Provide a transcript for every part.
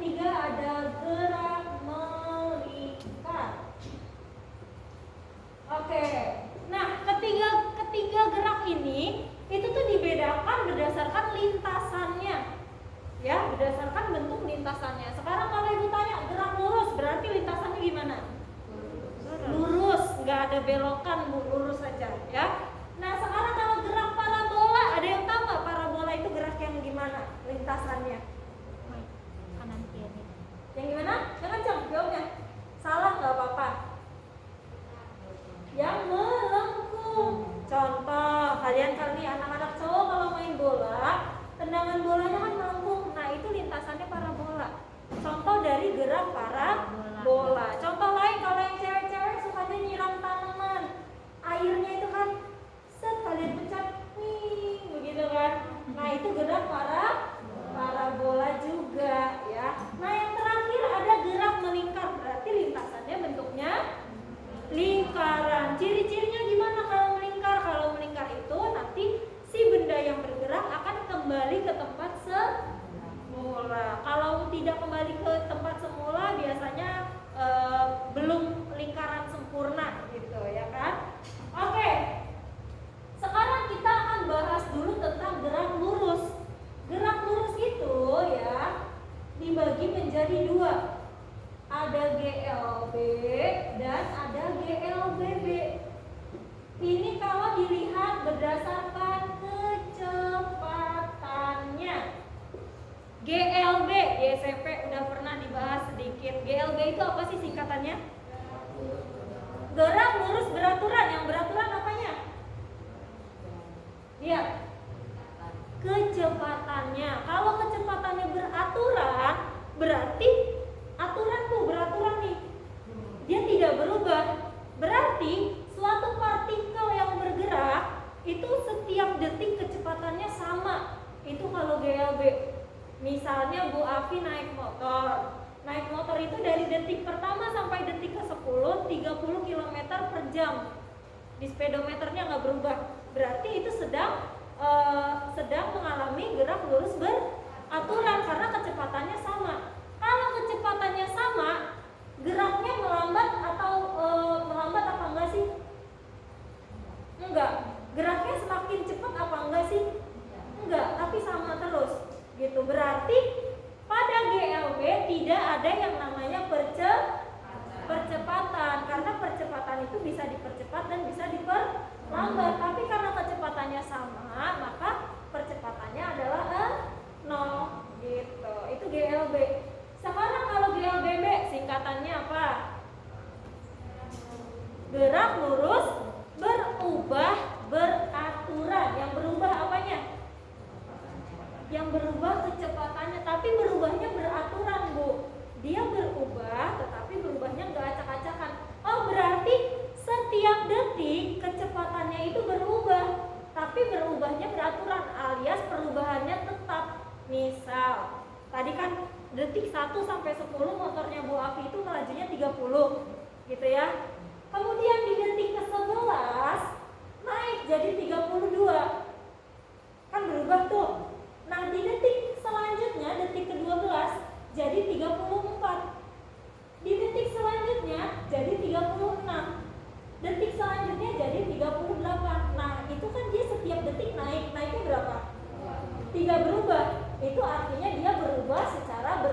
ketiga ada gerak melingkar. Oke. Nah, ketiga gerak ini itu tuh dibedakan berdasarkan lintasannya. Ya, berdasarkan bentuk lintasannya. Sekarang kalau Ibu tanya gerak lurus, berarti lintasannya gimana? Lurus, nggak ada belokan, Bu, lurus saja ya. Nah, sekarang kalau gerak parabola, ada yang tahu nggak parabola itu gerak yang gimana lintasannya? Kanan kiri. Yang gimana? Jangan jawabnya. Salah nggak apa-apa. Yang melengkung. Contoh, kalian anak-anak cowok kalau main bola, tendangan bolanya kan melengkung. Nah, itu lintasannya parabola. Contoh dari gerak parabola. Contoh lain, kalau yang cewek-cewek sukanya nyiram tanaman, airnya itu kan set kalian pencet nih, begitu kan. Nah, itu gerak parabola juga ya. Nah, yang terakhir ada gerak melingkar, berarti lintasannya bentuknya lingkaran. Ciri-cirinya gimana kalau melingkar? Kalau melingkar itu nanti si benda yang bergerak akan kembali ke tempat semula. Kalau tidak kembali ke tempat semula, biasanya belum lingkaran sempurna gitu ya kan. Oke, sekarang kita akan bahas dulu tentang gerak lurus. Gerak lurus itu ya dibagi menjadi dua. Ada GLB dan ada GLBB. Ini kalau dilihat berdasarkan kecepatannya. GLB di SMP udah pernah dibahas sedikit. GLB itu apa sih singkatannya? Gerak lurus beraturan. Yang beraturan apanya? Iya, kecepatannya. Kalau kecepatannya beraturan, berarti aturan tuh beraturan nih. Dia tidak berubah. Berarti suatu partikel yang bergerak itu setiap detik kecepatannya sama. Itu kalau GLB. Misalnya Bu Afi naik motor. Naik motor itu dari detik pertama sampai detik ke-10 30 km per jam. Di speedometernya nggak berubah. Berarti itu sedang mengalami gerak lurus beraturan karena kecepatannya sama. Kalau kecepatannya sama, geraknya melambat atau melambat apa enggak sih? Enggak. Geraknya semakin cepat apa enggak sih? Enggak, tapi sama terus. Gitu. Berarti pada GLB tidak ada yang namanya percepatan karena percepatan itu bisa dipercepat dan bisa diperlambat. Tapi karena kecepatannya sama, maka percepatannya adalah 0 gitu. Itu GLB. Sekarang kalau GLBB singkatannya apa? Gerak lurus berubah beraturan. Yang berubah apanya? Yang berubah kecepatannya, tapi berubahnya beraturan, Bu. Dia berubah, tetapi berubahnya nggak acak-acakan. Oh, berarti setiap detik kecepatannya itu berubah, tapi berubahnya beraturan alias perubahannya tetap. Misal, tadi kan detik 1 sampai 10 motornya Bu Afi itu melajunya 30, gitu ya. Kemudian di detik ke-11 naik jadi 32. Kan berubah tuh. Nah, di detik selanjutnya, detik ke-12 jadi 34. Di detik selanjutnya jadi 36. Detik selanjutnya jadi 38. Nah, itu kan dia setiap detik naik. Naiknya berapa? Tidak berubah. Itu artinya dia berubah secara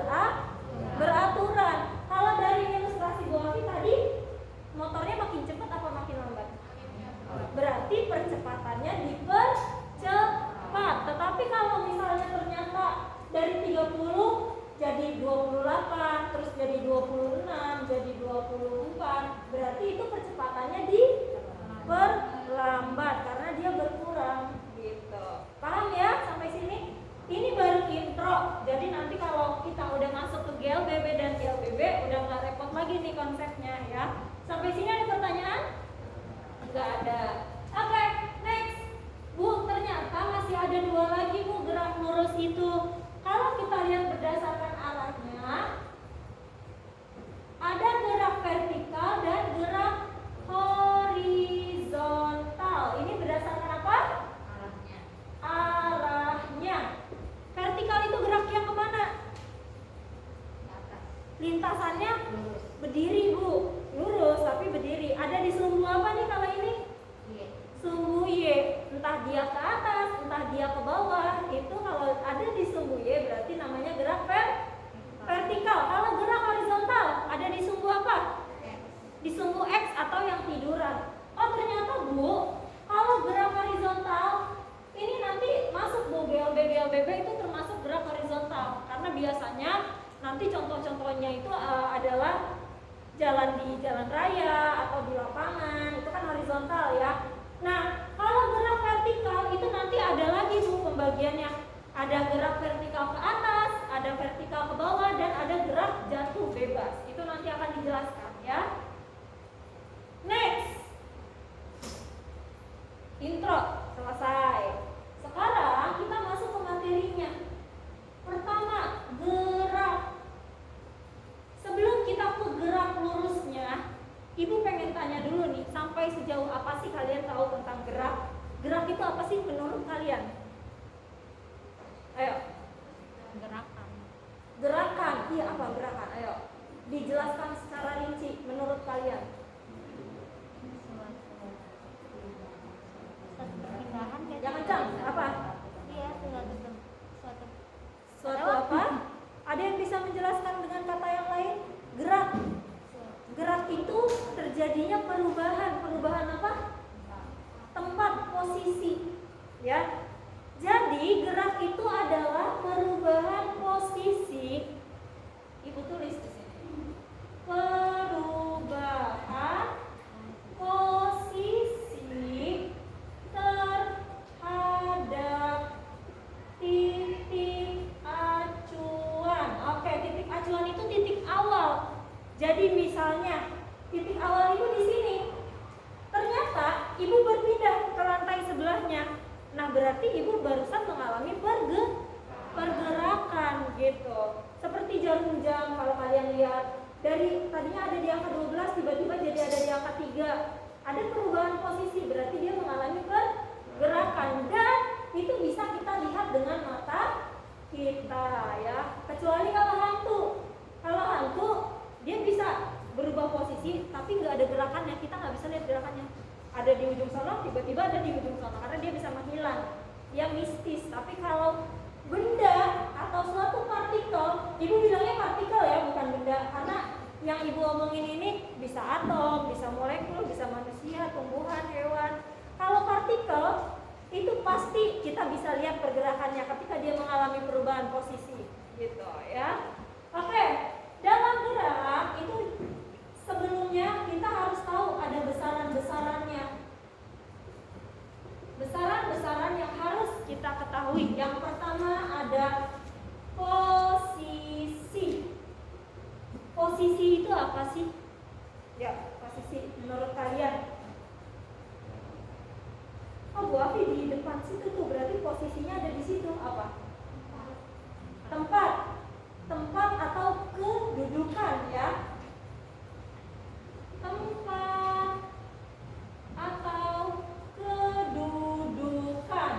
beraturan. Kalau dari ilustrasi Bu Afi tadi, motornya makin cepat apa makin lambat? Berarti percepatannya dipercepat. Tetapi kalau misalnya ternyata dari 30 jadi 28, terus jadi 26, jadi 24, berarti itu percepatannya diperlambat karena dia berkurang gitu. Paham ya sampai sini? Ini baru intro. Jadi nanti kalau kita udah masuk ke GLBB dan GLBB udah nggak repot lagi nih konsepnya ya. Sampai sini ada pertanyaan? Nggak ada. Oke, next. Bu, ternyata masih ada 2 lagi Bu gerak lurus itu. Kalau kita lihat berdasarkan arahnya, ada gerak vertikal dan gerak horizontal. Ini berdasarkan apa? Arahnya. Vertikal itu gerak yang kemana? lintasannya berdiri Bu, lurus tapi berdiri. Ada di sumbu apa nih kalau ini? Sumbu Y, entah dia ke atas, entah dia ke bawah. Itu kalau ada di sumbu Y berarti namanya gerak vertikal. Kalau gerak horizontal ada di sumbu apa? Di sumbu X atau yang tiduran. Oh ternyata Bu, kalau gerak horizontal ini nanti masuk Bu, GLB itu termasuk gerak horizontal. Karena biasanya nanti contoh-contohnya itu adalah jalan di jalan raya atau di lapangan, itu kan horizontal ya. Nah, kalau gerak vertikal itu nanti ada lagi Bu pembagiannya. Ada gerak vertikal ke atas, ada vertikal ke bawah, dan ada gerak jatuh bebas. Itu nanti akan dijelaskan ya. Next. Intro selesai. Sekarang kita masuk ke materinya. Pertama, gerak. Sebelum kita ke gerak lurusnya, Ibu pengen tanya dulu nih, sampai sejauh apa sih kalian tahu tentang gerak? Gerak itu apa sih menurut kalian? Ayo. Gerakan. Gerakan, iya apa gerakan? Ayo. Dijelaskan secara rinci menurut kalian. Suatu perpindahan kayak Yang kencang, apa? Iya, Suatu apa? Ada yang bisa menjelaskan dengan kata yang lain? Gerak. Gerak itu terjadinya perubahan. Perubahan apa? Tempat, posisi. Ya. Jadi gerak itu adalah perubahan posisi. Ibu tulis di sini. Perubahan posisi terhadap titik acuan. Oke, titik acuan itu titik awal. Jadi misalnya titik awal ibu di sini. Ternyata ibu berpindah ke lantai sebelahnya. Nah, berarti ibu barusan mengalami pergerakan gitu. Seperti jarum jam kalau kalian lihat. Dari tadinya ada di angka 12 tiba-tiba jadi ada di angka 3. Ada perubahan posisi, berarti dia mengalami pergerakan, dan itu bisa kita lihat dengan mata kita ya. Kecuali kalau hantu. Kalau hantu dia bisa berubah posisi tapi nggak ada gerakannya, kita nggak bisa lihat gerakannya. Ada di ujung sana, tiba-tiba ada di ujung sana karena dia bisa menghilang. Dia mistis. Tapi kalau benda atau suatu partikel, ibu bilangnya partikel ya, bukan benda, karena yang ibu omongin ini bisa atom, bisa molekul, bisa manusia, tumbuhan, hewan. Kalau partikel itu pasti kita bisa lihat pergerakannya ketika dia mengalami perubahan posisi gitu ya. Oke, dalam gerak itu sebelumnya kita harus tahu ada besaran-besarannya. Besaran-besaran yang harus kita ketahui. Yang pertama ada posisi. Posisi itu apa sih? Ya, posisi menurut kalian. Oh, Bu Afi di depan situ tuh, berarti posisinya ada di situ. Apa? Tempat. Tempat atau kedudukan ya. Tempat atau kedudukan.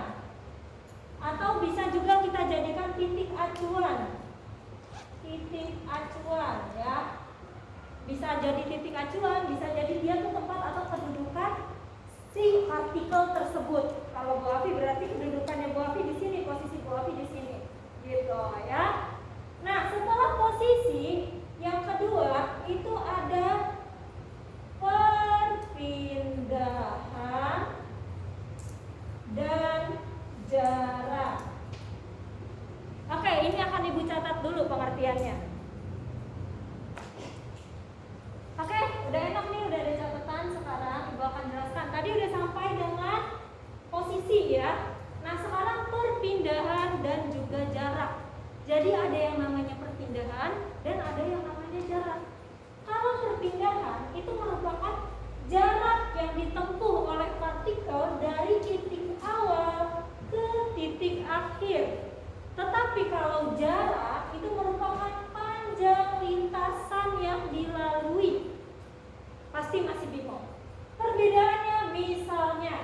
Atau bisa juga kita jadikan titik acuan. Titik acuan ya. Bisa jadi titik acuan, bisa jadi dia tuh tempat atau kedudukan si partikel tersebut. Kalau Bu Afi berarti kedudukannya Bu Afi di sini, posisi Bu Afi di sini. Gitu ya. Nah, setelah posisi yang kedua itu ada perpindahan dan jarak. Oke, ini akan Ibu catat dulu pengertiannya. Oke, udah enak nih, udah ada catatan. Sekarang Ibu akan jelaskan. Tadi udah sampai dengan posisi ya. Nah, sekarang perpindahan dan juga jarak. Jadi ada yang namanya perpindahan dan ada yang namanya jarak. Kalau perpindahan itu merupakan jarak yang ditempuh oleh partikel dari titik awal ke titik akhir. Tetapi kalau jarak itu merupakan panjang lintasan yang dilalui. Pasti masih bingung. Perbedaannya misalnya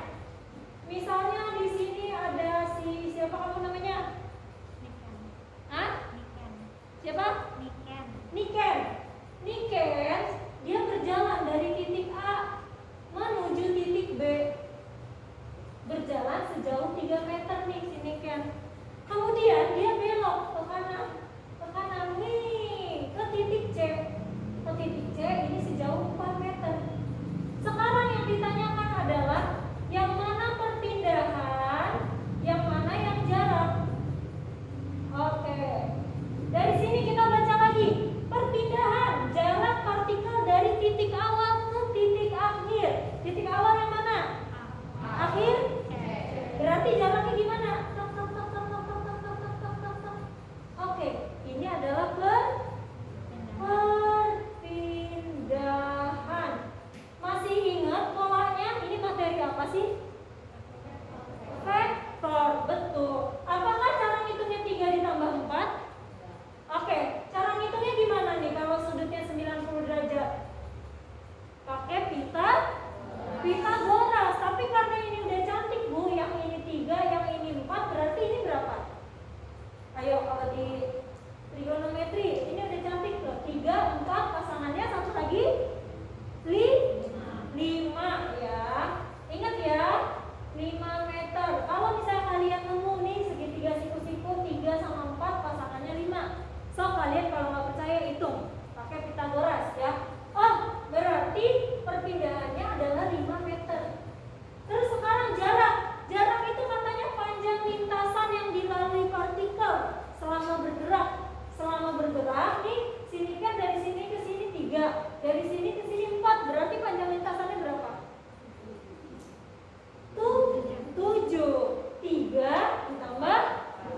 di sini ada siapa kamu namanya? Niken. Hah? Niken. Siapa? Niken. Niken. Ken dia berjalan dari titik A menuju titik B. Berjalan sejauh 3 meter nih sini Ken. Kemudian dia belok ke kanan nih ke titik C. Ke titik C ini sejauh 4 meter. Sekarang yang ditanyakan adalah yang mana perpindahan, yang mana yang jarak. Oke. Dari sini kita baca lagi. Perpindahan jarak partikel dari titik awal ke titik akhir. Titik awal yang mana? Akhir. Berarti jaraknya gimana? Oke, ini adalah perpindahan. Masih ingat polanya? Ini materi apa sih? Vektor, betul. Apakah cara ngitungnya 3 ditambah 4? Oke, cara ngitungnya gimana nih kalau sudutnya 90 derajat? Pakai Pitagoras. Tapi karena ini udah cantik Bu, yang ini 3, yang ini 4, berarti ini berapa? Ayo kalau di trigonometri, ini udah cantik tuh. 3, 4, pasangannya satu lagi 5 ya. Ingat ya, 5 meter. Kalau misalnya kalian nemu nih segitiga siku-siku 3 sama 4 pasangannya 5. So kalian kalau nggak percaya hitung pakai Pitagoras ya. Oh, berarti perpindahannya adalah 5 meter. Terus sekarang jarak. Jarak itu katanya panjang lintasan yang dilalui partikel selama bergerak. Selama bergerak nih, sini kan dari sini ke sini 3, dari sini ke sini 4. Berarti panjang lintasannya berapa? 7. 3 ditambah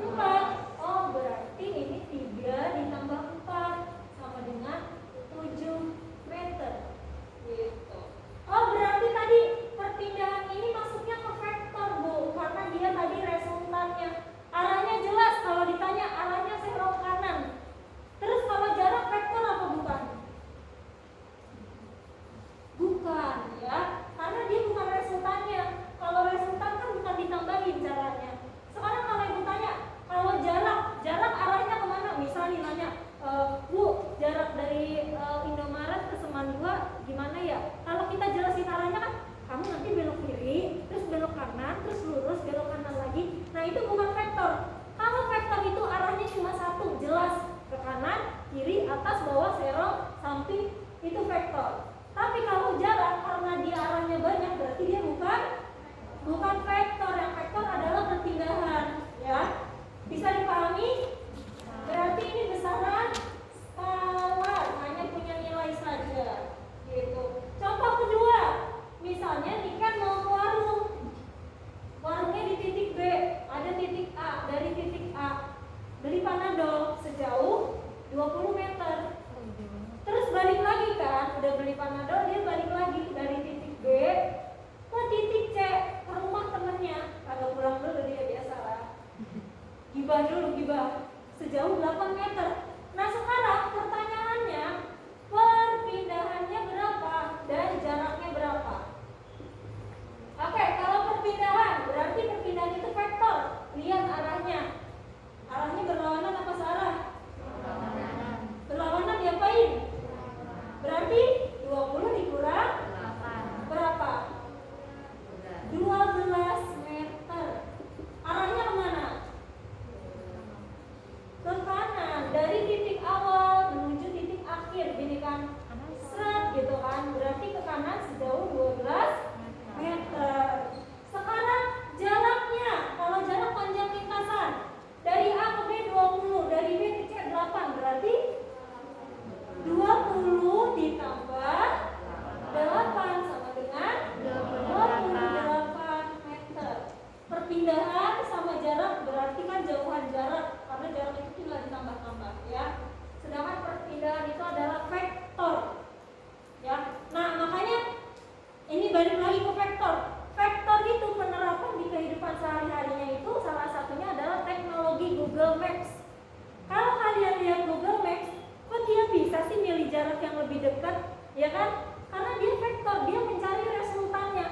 4. Oh, berarti ini 3 ditambah 4 sama dengan 7 meter. Gitu. Oh, berarti tadi perpindahan ini masuknya ke vektor, Bu, karena dia tadi resultannya. Arahnya jelas kalau ditanya arahnya serong kanan. Terus kalau jarak vektor apa bukan? Bukan ya, karena dia bukan resultannya. Kalau resultan kan bukan ditambahin caranya. Sekarang kalau ibu tanya, kalau jarak arahnya kemana? Misalnya nanya, Bu, jarak dari Indomaret ke Seman 2 gimana ya? Kalau kita jelasin arahnya kan, kamu nanti belok kiri, terus belok kanan, terus lurus, belok kanan lagi. Nah itu bukan vektor. Kalau vektor itu arahnya cuma satu, jelas ke kanan, kiri, atas, bawah, serong, samping, itu vektor. Tapi kalau jarak karena dia arahnya banyak, berarti dia bukan vektor. Yang vektor adalah perpindahan, ya. Bisa dipahami? Berarti ini besaran skalar, hanya punya nilai saja, gitu. Contoh kedua, misalnya nih kan mau ke warung. Warungnya di titik B, ada titik A. Dari titik A beli panadol sejauh 20 meter. Terus balik lagi kan, udah beli panadol, dia balik lagi dari titik B ke titik C, ke rumah temennya. Kagak pulang dulu dia, biasalah. Gibah dulu, sejauh 8 meter. Nah sekarang pertanyaannya, perpindahannya berapa dan jaraknya berapa? Oke, kalau perpindahan, berarti perpindahan itu vektor. Lihat arahnya. Arahnya berlawanan apa searah? Berlawanan diapain? Berarti 20 dikurang berapa? 12 meter. Arahnya kemana? Ke kanan. Dari titik awal menuju titik akhir. Gini kan? Set gitu kan. Berarti ke kanan sejauh 12 meter. Sekarang jaraknya. Kalau jarak panjang lintasan dari A ke B 20, dari B ke C 8, berarti 20 ditambah 8 sama dengan 28 meter. Perpindahan sama jarak berarti kan jauhan jarak, karena jarak itu tinggal ditambah-tambah ya. Sedangkan perpindahan itu adalah vektor. Ya. Nah, makanya ini balik lagi ke vektor. Vektor itu penerapan di kehidupan sehari-harinya itu salah satunya adalah teknologi Google Maps. Kalau kalian lihat Google Maps, kok dia bisa sih milih jarak yang lebih dekat, ya kan? Karena dia vektor, dia mencari resultannya.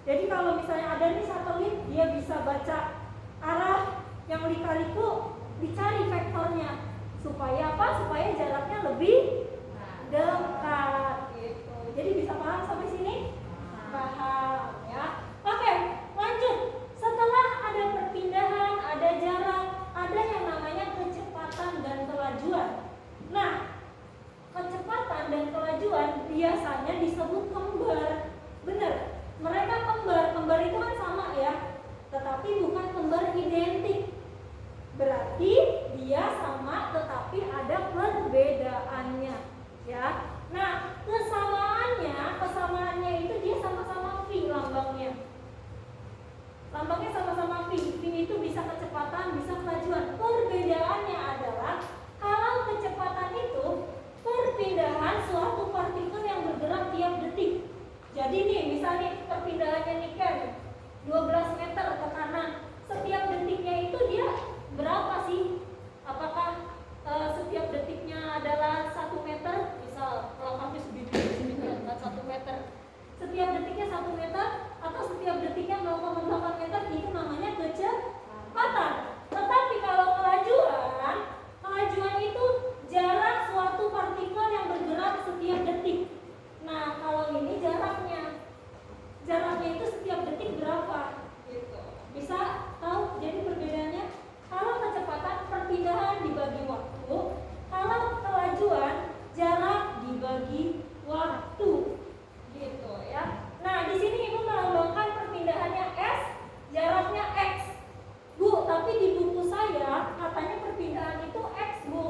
Jadi kalau misalnya ada nih satelit, dia bisa baca arah yang lika-liku, dicari vektornya. Supaya apa? Supaya jaraknya lebih dekat. Ya. Nah, kesamaannya itu dia sama-sama V lambangnya. Lambangnya sama-sama V. V itu bisa kecepatan, bisa kelajuan. Perbedaannya adalah kalau kecepatan itu perpindahan suatu partikel yang bergerak tiap detik. Jadi nih, misalnya perpindahannya niken 12 meter ke kanan. Setiap detiknya itu dia berapa sih? Apakah setiap detiknya adalah 1 meter? Misal kalau kami segini 1 meter. Setiap detiknya 1 meter atau setiap detiknya 0,8 meter, itu namanya kecepatan. Tetapi kalau kelajuan itu jarak suatu partikel yang bergerak setiap detik. Nah, kalau ini jaraknya itu setiap detik berapa? Gitu. Bisa tahu? Jadi perbedaannya, kalau kecepatan perpindahan dibagi waktu, kalau kelajuan jarak dibagi waktu. Gitu ya. Nah, di sini Ibu melambangkan perpindahannya S, jaraknya X. Bu, tapi di buku saya katanya perpindahan itu X, Bu.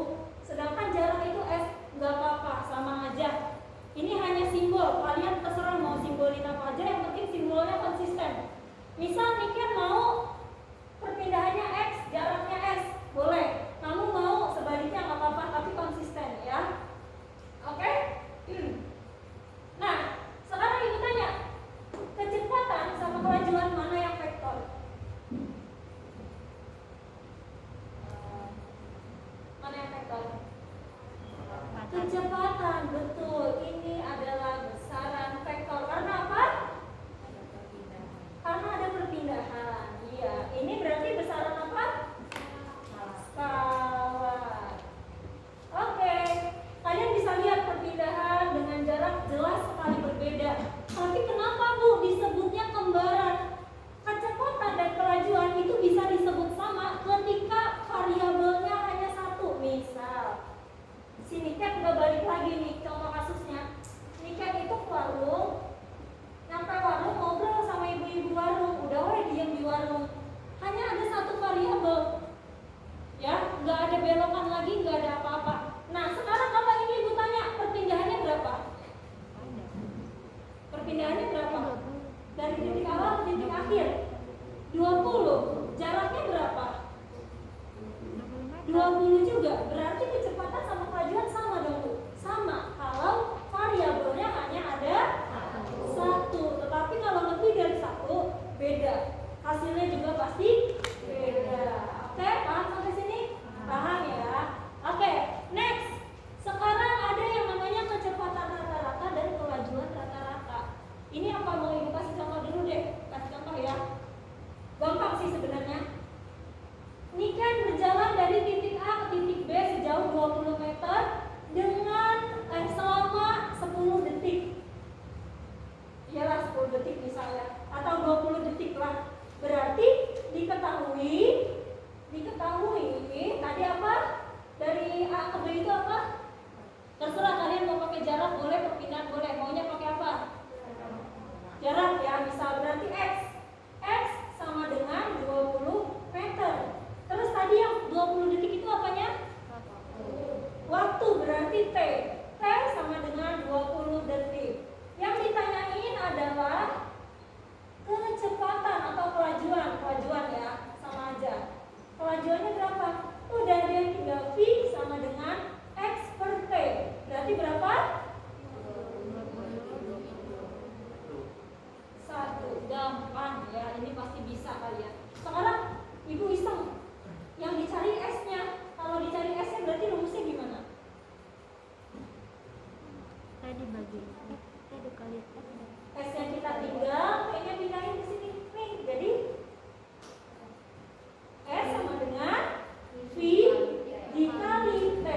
Sedangkan jarak itu S. Enggak apa-apa, sama aja. Ini hanya simbol, kalian terserah mau simbolin apa aja, yang penting simbolnya konsisten. Misal niken mau perpindahannya X, jaraknya S, boleh. Kamu mau sebaliknya nggak apa-apa, tapi konsisten ya. Oke? Nah, sekarang Ibu tanya, kecepatan sama kelajuan mana yang vektor? Mana yang vektor? Kecepatan, betul. Ini adalah besaran vektor. Karena apa? Karena ada perpindahan. Iya, ini berarti besaran apa? Skalar. Oke, kalian bisa lihat perpindahan dengan jarak jelas sekali berbeda. Tapi kenapa, Bu, disebutnya kembaran? Kecepatan dan kelajuan itu bisa disebut sama ketika variabelnya hanya satu. Misal si niken udah balik lagi nih, contoh kasusnya. Niken itu ke warung, nyampe warung ngobrol sama ibu-ibu warung, udah diem di warung. Hanya ada satu variabel, ya, nggak ada belokan lagi, nggak ada apa-apa. Nah, sekarang apa ini Ibu tanya, perpindahannya berapa? Perpindahannya berapa? Dari titik awal ke titik akhir 20. Jaraknya berapa? 20 juga. Berarti kecepatan sama kelajuan sama dong, Bu. Sama kalau variabelnya hanya ada satu. Tetapi kalau lebih dari satu, beda. Hasilnya juga pasti beda. Oke, paham sampai sini? Paham ya? Oke, next. Sekarang ada yang namanya kecepatan rata-rata dan kelajuan rata-rata. Ini apa mau Ibu kasih contoh dulu deh. Kasih contoh ya. Gampang sih sebenarnya. Niken berjalan dari titik A ke titik B sejauh 20 meter dengan selama 10 detik. Iyalah 10 detik misalnya, atau 20 detik lah. Berarti diketahui tadi apa? Dari A ke B itu apa? Terserah kalian mau pakai jarak boleh, perpindahan boleh. Maunya pakai apa? Jarak ya, misal berarti X. X sama dengan 20 meter. Terus tadi yang 20 detik itu apanya? Waktu, berarti T. T sama dengan 20 detik. Yang ditanyain adalah kecepatan atau kelajuan ya, sama aja. Kelajuannya berapa? Udah ada yang tinggal V sama dengan X per T. Berarti berapa? 1. Gampang ya, ini pasti bisa kalian. Sekarang Ibu iseng. Yang dicari S-nya. Kalau dicari S-nya berarti rumusnya gimana? Tadi bagi dikali S-nya kita tinggal, T-nya pindahin ke sini. Nih, jadi S sama dengan V dikali T.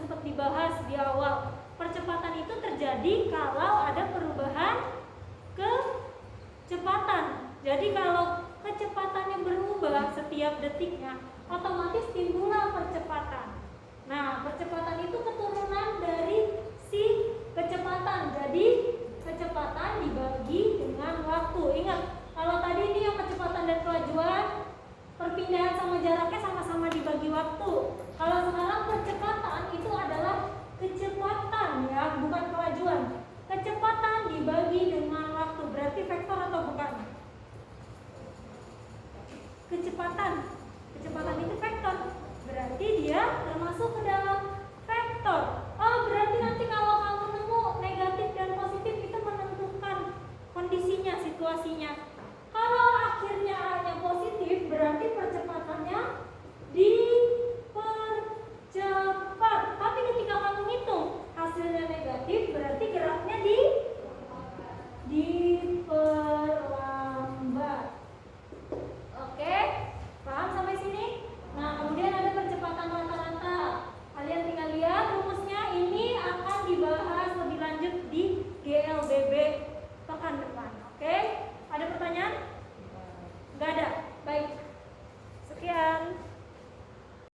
sempat dibahas di awal. Percepatan itu terjadi kalau ada perubahan kecepatan. Jadi kalau kecepatannya berubah setiap detiknya, otomatis timbullah percepatan. Nah, percepatan itu keturunan dari si kecepatan. Jadi kecepatan dibagi dengan waktu. Ingat, kalau tadi ini yang kecepatan dan kelajuan, perpindahan sama jaraknya sama-sama dibagi waktu. Kalau sekarang percepatan itu adalah kecepatan ya, bukan kelajuan. Kecepatan dibagi dengan waktu, berarti vektor atau bukan? Kecepatan itu vektor, berarti dia termasuk ke dalam vektor. Oh, berarti nanti kalau kamu nemu negatif dan positif itu menentukan kondisinya, situasinya. Kalau akhirnya A-nya positif, berarti percepatannya dipercepat. Tapi ketika kamu hitung hasilnya negatif, berarti geraknya diperlambat. Oke, paham sampai sini? Nah, kemudian ada percepatan rata-rata. Kalian tinggal lihat rumusnya, ini akan dibahas lebih lanjut di GLBB pekan depan.